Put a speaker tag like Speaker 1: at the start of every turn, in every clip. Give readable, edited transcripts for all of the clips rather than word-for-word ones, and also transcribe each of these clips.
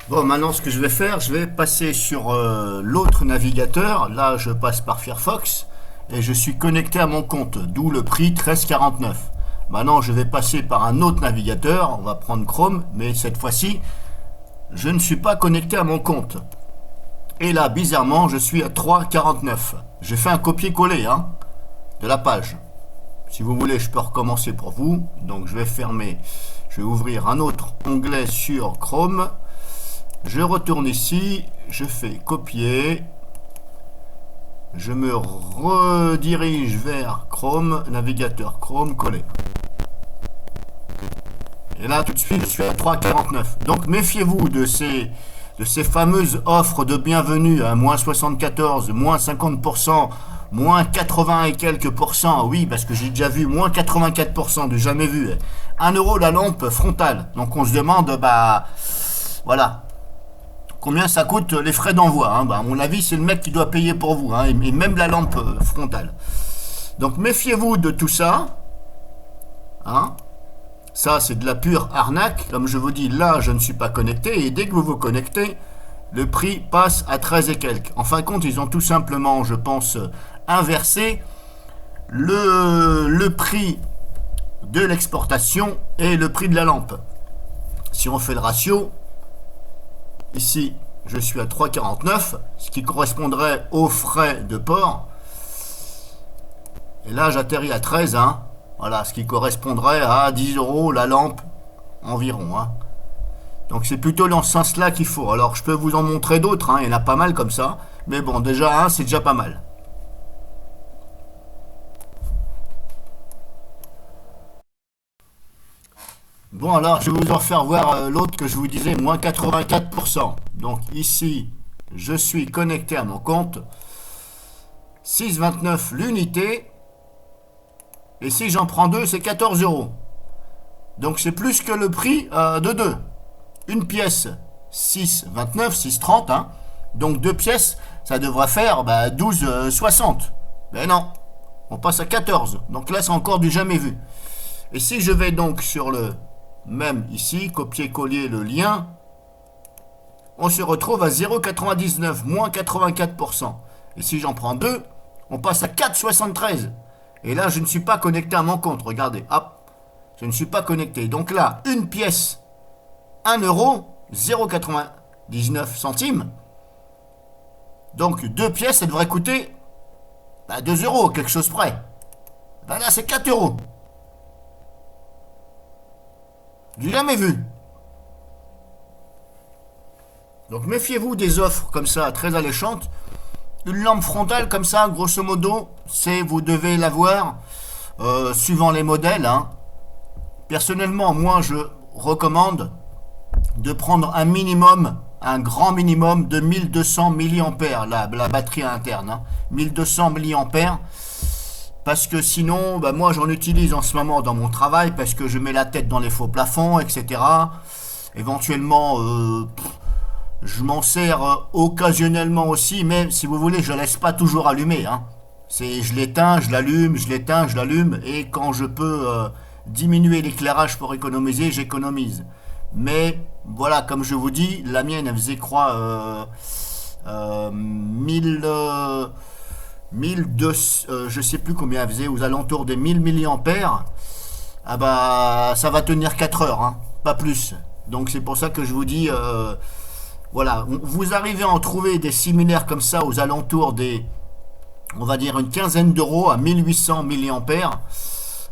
Speaker 1: Bon, maintenant, ce que je vais faire, je vais passer sur l'autre navigateur. Là, je passe par Firefox et je suis connecté à mon compte, d'où le prix 13,49. Maintenant, je vais passer par un autre navigateur. On va prendre Chrome, mais cette fois-ci, je ne suis pas connecté à mon compte. Et là, bizarrement, je suis à 3,49. J'ai fait un copier-coller de la page. Si vous voulez, je peux recommencer pour vous. Donc, je vais fermer. Je vais ouvrir un autre onglet sur Chrome. Je retourne ici, je fais copier, je me redirige vers Chrome, navigateur Chrome, coller. Et là, tout de suite, je suis à 3,49. Donc, méfiez-vous de ces fameuses offres de bienvenue à moins 74, moins 50%, moins 80 et quelques pourcents. Oui, parce que j'ai déjà vu moins 84% de jamais vu. 1 € la lampe frontale. Donc, on se demande, voilà. Combien ça coûte les frais d'envoi à mon avis, c'est le mec qui doit payer pour vous, et même la lampe frontale. Donc, méfiez-vous de tout ça. Ça, c'est de la pure arnaque. Comme je vous dis, là, je ne suis pas connecté. Et dès que vous vous connectez, le prix passe à 13 et quelques. En fin de compte, ils ont tout simplement, je pense, inversé le prix de l'exportation et le prix de la lampe. Si on fait le ratio, ici, je suis à 3,49, ce qui correspondrait aux frais de port. Et là, j'atterris à 13, Voilà, ce qui correspondrait à 10 € la lampe environ, Donc c'est plutôt dans ce sens-là qu'il faut. Alors je peux vous en montrer d'autres, il y en a pas mal comme ça. Mais bon, déjà, c'est déjà pas mal. Bon, alors je vais vous en faire voir l'autre que je vous disais, moins 84%. Donc ici, je suis connecté à mon compte. 6,29 l'unité. Et si j'en prends deux, c'est 14 €. Donc c'est plus que le prix de deux. Une pièce, 6,29, 6,30. Donc deux pièces, ça devrait faire 12,60. Mais non, on passe à 14. Donc là, c'est encore du jamais vu. Et si je vais donc sur le même ici, copier-coller le lien, on se retrouve à 0,99, moins 84%. Et si j'en prends deux, on passe à 4,73. Et là, je ne suis pas connecté à mon compte. Regardez, hop, je ne suis pas connecté. Donc là, une pièce, 1 €, 0,99 centimes. Donc deux pièces, ça devrait coûter 2 €, quelque chose près. Là, c'est 4 €. Du jamais vu. Donc méfiez-vous des offres comme ça, très alléchantes. Une lampe frontale comme ça, grosso modo, vous devez l'avoir suivant les modèles. Personnellement, moi, je recommande de prendre un grand minimum de 1200 mAh, la batterie interne. 1200 mAh. Parce que sinon, moi, j'en utilise en ce moment dans mon travail parce que je mets la tête dans les faux plafonds, etc. Éventuellement, je m'en sers occasionnellement aussi, mais si vous voulez, je ne laisse pas toujours allumer. Je l'éteins, je l'allume, je l'éteins, je l'allume, et quand je peux diminuer l'éclairage pour économiser, j'économise. Mais voilà, comme je vous dis, la mienne, elle faisait croire 1200, je sais plus combien elle faisait, aux alentours des 1000 mAh. Ça va tenir 4 heures, pas plus. Donc c'est pour ça que je vous dis, voilà, vous arrivez à en trouver des similaires comme ça aux alentours des, on va dire, une quinzaine d'euros à 1800 mAh.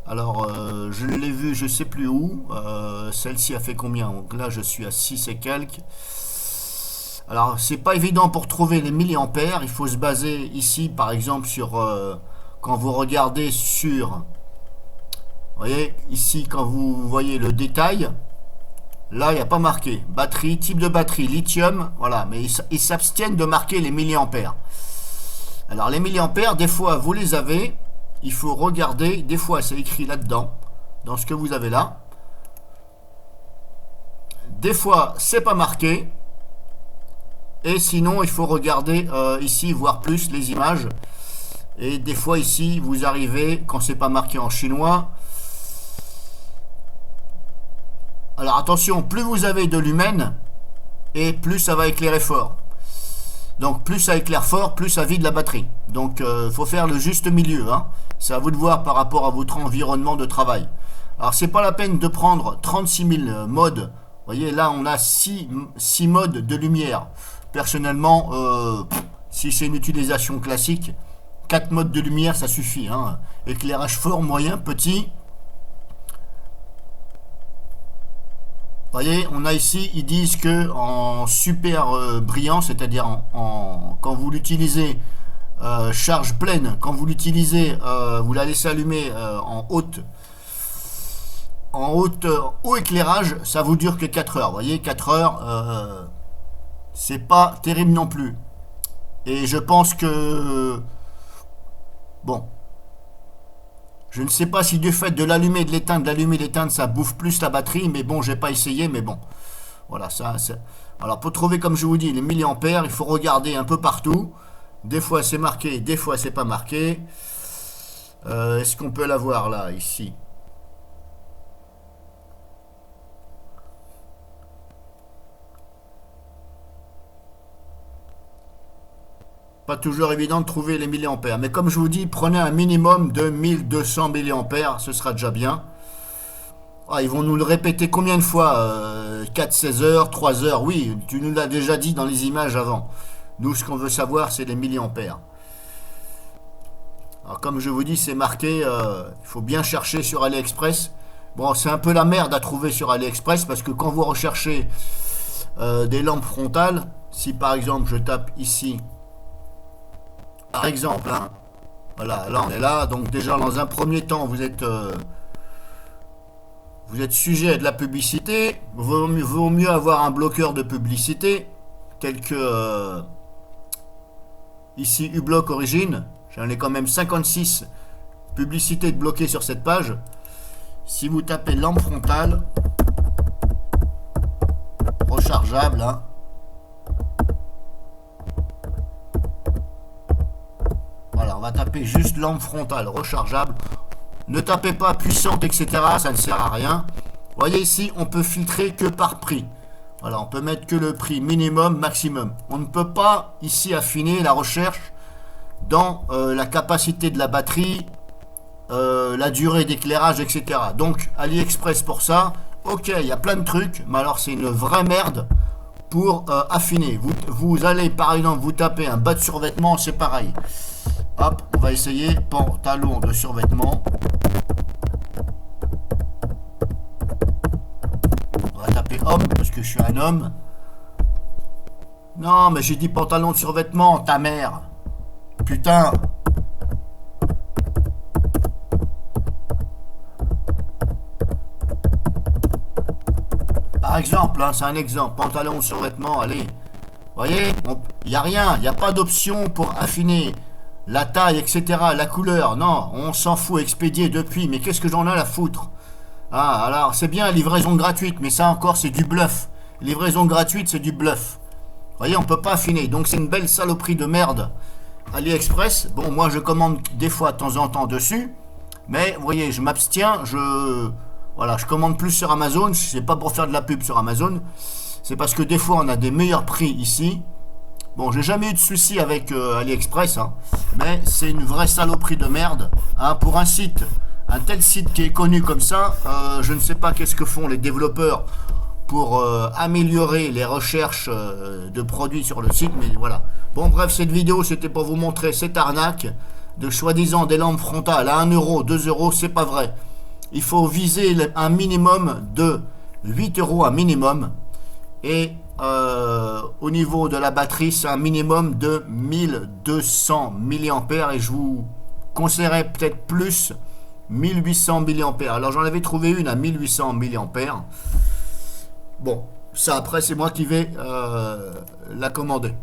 Speaker 1: Alors, je l'ai vu, je sais plus où. Celle-ci a fait combien? Donc là, je suis à 6 et quelques. Alors, c'est pas évident pour trouver les milliampères. Il faut se baser ici, par exemple, sur quand vous regardez sur, vous voyez, ici, quand vous voyez le détail, là, il n'y a pas marqué batterie, type de batterie, lithium, voilà, mais ils s'abstiennent de marquer les milliampères. Alors, les milliampères, des fois, vous les avez. Il faut regarder, des fois c'est écrit là-dedans, dans ce que vous avez là. Des fois c'est pas marqué. Et sinon il faut regarder ici, voir plus les images. Et des fois ici vous arrivez, quand c'est pas marqué en chinois. Alors attention, plus vous avez de lumen, et plus ça va éclairer fort. Donc plus ça éclaire fort, plus ça vide la batterie. Donc faut faire le juste milieu, hein. C'est à vous de voir par rapport à votre environnement de travail. Alors c'est pas la peine de prendre 36 000 modes. Vous voyez, là on a 6 modes de lumière. Personnellement, si c'est une utilisation classique, 4 modes de lumière ça suffit, hein. Éclairage fort, moyen, petit. Vous voyez, on a ici, ils disent que en super brillant, c'est-à-dire quand vous l'utilisez charge pleine, quand vous l'utilisez, vous la laissez allumer haut éclairage, ça vous dure que 4 heures. Vous voyez, 4 heures, c'est pas terrible non plus. Et je pense que, bon, je ne sais pas si du fait de l'allumer et de l'éteindre, ça bouffe plus la batterie, mais bon, j'ai pas essayé, mais bon. Voilà, ça, c'est... Alors, pour trouver, comme je vous dis, les milliampères, il faut regarder un peu partout. Des fois, c'est marqué, des fois, c'est pas marqué. Est-ce qu'on peut l'avoir, là, ici? Pas toujours évident de trouver les milliampères. Mais comme je vous dis, prenez un minimum de 1200 milliampères, ce sera déjà bien. Ah, ils vont nous le répéter combien de fois 4-16 heures, 3 heures, oui, tu nous l'as déjà dit dans les images avant. Nous, ce qu'on veut savoir, c'est les milliampères. Alors, comme je vous dis, c'est marqué, il faut bien chercher sur AliExpress. Bon, c'est un peu la merde à trouver sur AliExpress, parce que quand vous recherchez des lampes frontales, si par exemple, je tape ici, par exemple, hein, voilà, là on est là, donc déjà dans un premier temps, vous êtes sujet à de la publicité. Vaut mieux avoir un bloqueur de publicité, tel que ici uBlock Origin. J'en ai quand même 56 publicités de bloquées sur cette page. Si vous tapez lampe frontale, rechargeable, hein, voilà, on va taper juste lampe frontale rechargeable. Ne tapez pas puissante, etc. Ça ne sert à rien. Vous voyez ici, on peut filtrer que par prix. Voilà, on peut mettre que le prix minimum, maximum. On ne peut pas ici affiner la recherche dans la capacité de la batterie, la durée d'éclairage, etc. Donc, AliExpress pour ça, ok, il y a plein de trucs, mais alors c'est une vraie merde pour affiner. Vous allez, par exemple, vous tapez un bas de survêtement, c'est pareil. Hop, on va essayer pantalon de survêtement. On va taper homme parce que je suis un homme. Non, mais j'ai dit pantalon de survêtement, ta mère. Putain. Par exemple, hein, c'est un exemple. Pantalon de survêtement, allez. Vous voyez, il n'y a rien, il n'y a pas d'option pour affiner la taille, etc., la couleur. Non, on s'en fout, expédié depuis. Mais qu'est-ce que j'en ai à la foutre? Ah, alors, c'est bien, livraison gratuite, mais ça encore, c'est du bluff. Livraison gratuite, c'est du bluff. Vous voyez, on peut pas affiner. Donc, c'est une belle saloperie de merde. AliExpress, bon, moi, je commande des fois, de temps en temps, dessus. Mais, vous voyez, je m'abstiens. Voilà, je commande plus sur Amazon. C'est pas pour faire de la pub sur Amazon. C'est parce que des fois, on a des meilleurs prix ici. Bon, j'ai jamais eu de soucis avec AliExpress, hein, mais c'est une vraie saloperie de merde. Hein, pour un tel site qui est connu comme ça, je ne sais pas qu'est-ce que font les développeurs pour améliorer les recherches de produits sur le site, mais voilà. Bon, bref, cette vidéo, c'était pour vous montrer cette arnaque de soi-disant des lampes frontales à 1 euro, 2 euros, c'est pas vrai. Il faut viser un minimum de 8 euros, un minimum, et au niveau de la batterie, c'est un minimum de 1200 mAh et je vous conseillerais peut-être plus 1800 mAh. Alors j'en avais trouvé une à 1800 mAh. Bon, ça après c'est moi qui vais la commander.